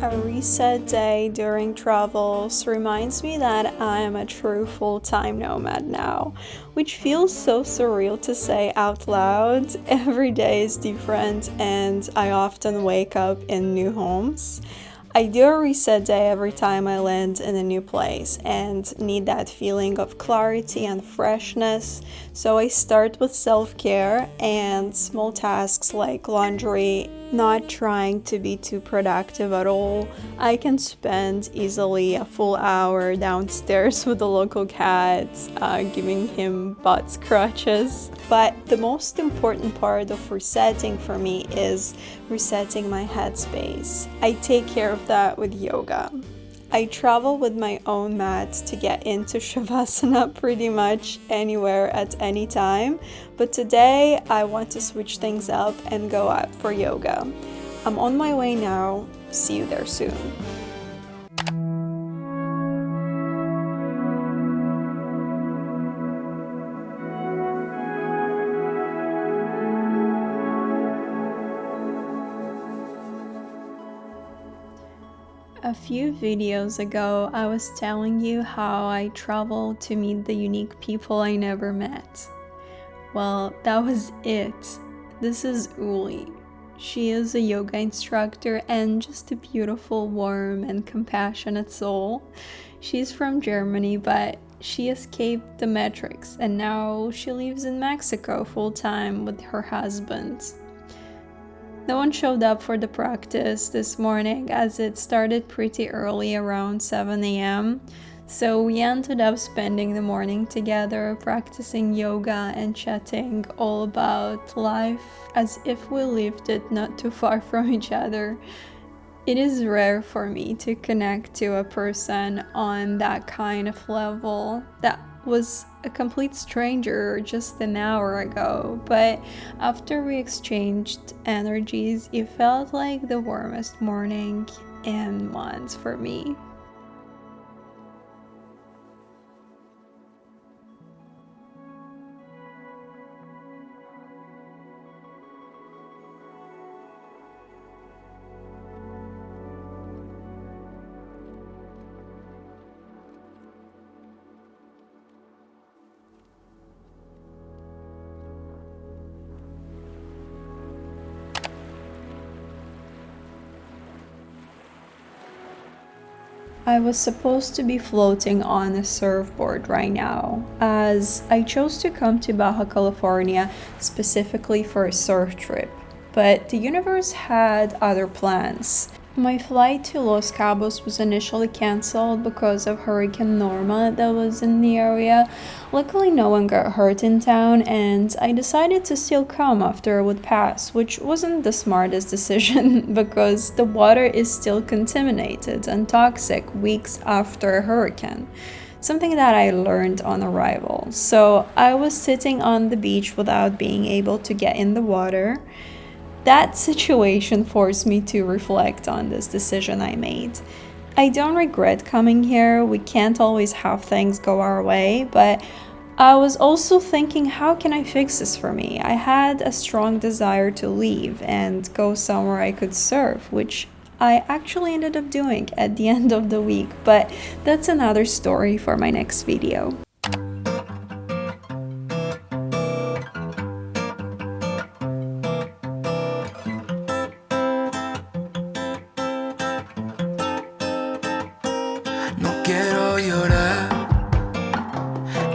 A reset day during travels reminds me that I am a true full-time nomad now, which feels so surreal to say out loud. Every day is different and I often wake up in new homes. I do a reset day every time I land in a new place and need that feeling of clarity and freshness. So I start with self care and small tasks like laundry, not trying to be too productive at all. I can spend easily a full hour downstairs with the local cat, giving him butt scratches. But the most important part of resetting for me is resetting my headspace. I take care of that with yoga. I travel with my own mat to get into Shavasana pretty much anywhere at any time, but today I want to switch things up and go out for yoga. I'm on my way now. See you there soon. A few videos ago, I was telling you how I traveled to meet the unique people I never met. Well, that was it. This is Uli. She is a yoga instructor and just a beautiful, warm, and compassionate soul. She's from Germany, but she escaped the Matrix and now she lives in Mexico full-time with her husband. No one showed up for the practice this morning as it started pretty early, around 7 a.m. So we ended up spending the morning together, practicing yoga and chatting all about life as if we lived it not too far from each other. It is rare for me to connect to a person on that kind of level. That was a complete stranger just an hour ago, but after we exchanged energies, it felt like the warmest morning in months for me. I was supposed to be floating on a surfboard right now, as I chose to come to Baja California specifically for a surf trip, but the universe had other plans. My flight to Los Cabos was initially cancelled because of Hurricane Norma that was in the area. Luckily, no one got hurt in town, and I decided to still come after it would pass, which wasn't the smartest decision because the water is still contaminated and toxic weeks after a hurricane. Something that I learned on arrival. So I was sitting on the beach without being able to get in the water. That situation forced me to reflect on this decision I made. I don't regret coming here. We can't always have things go our way, but I was also thinking, how can I fix this for me? I had a strong desire to leave and go somewhere I could surf, which I actually ended up doing at the end of the week, but that's another story for my next video. No quiero llorar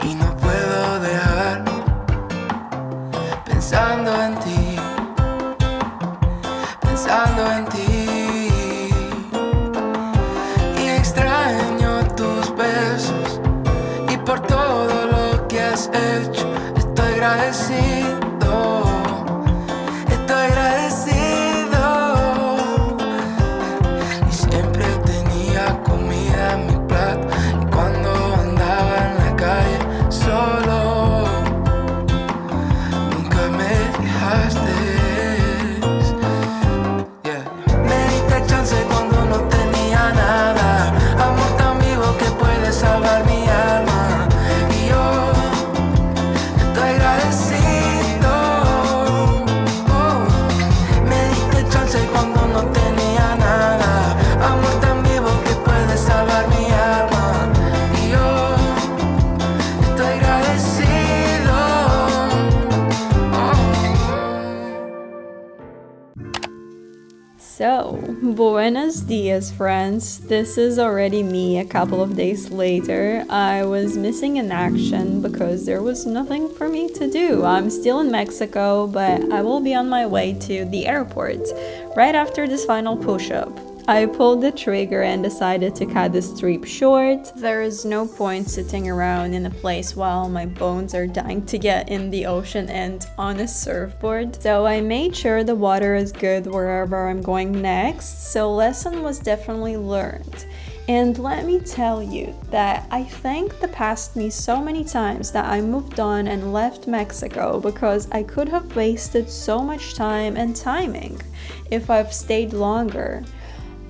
y no puedo dejar pensando en ti, pensando en ti. Y extraño tus besos y por todo lo que has hecho. Estoy agradecido, estoy agradecido. Y siempre tenía comida en mi plato. Y cuando Buenos dias, friends. This is already me a couple of days later. I was missing in action because there was nothing for me to do. I'm still in Mexico, but I will be on my way to the airport right after this final push-up. I pulled the trigger and decided to cut this trip short. There is no point sitting around in a place while my bones are dying to get in the ocean and on a surfboard. So I made sure the water is good wherever I'm going next, so lesson was definitely learned. And let me tell you that I thank the past me so many times that I moved on and left Mexico, because I could have wasted so much time and timing if I've stayed longer.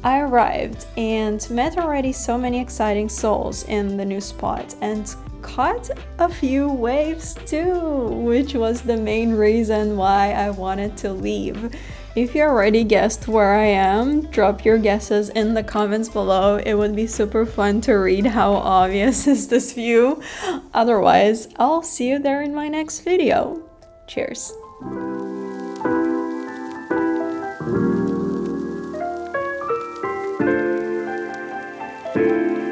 I arrived and met already so many exciting souls in the new spot and caught a few waves too, which was the main reason why I wanted to leave. If you already guessed where I am, drop your guesses in the comments below. It would be super fun to read how obvious is this view. Otherwise, I'll see you there in my next video. Cheers!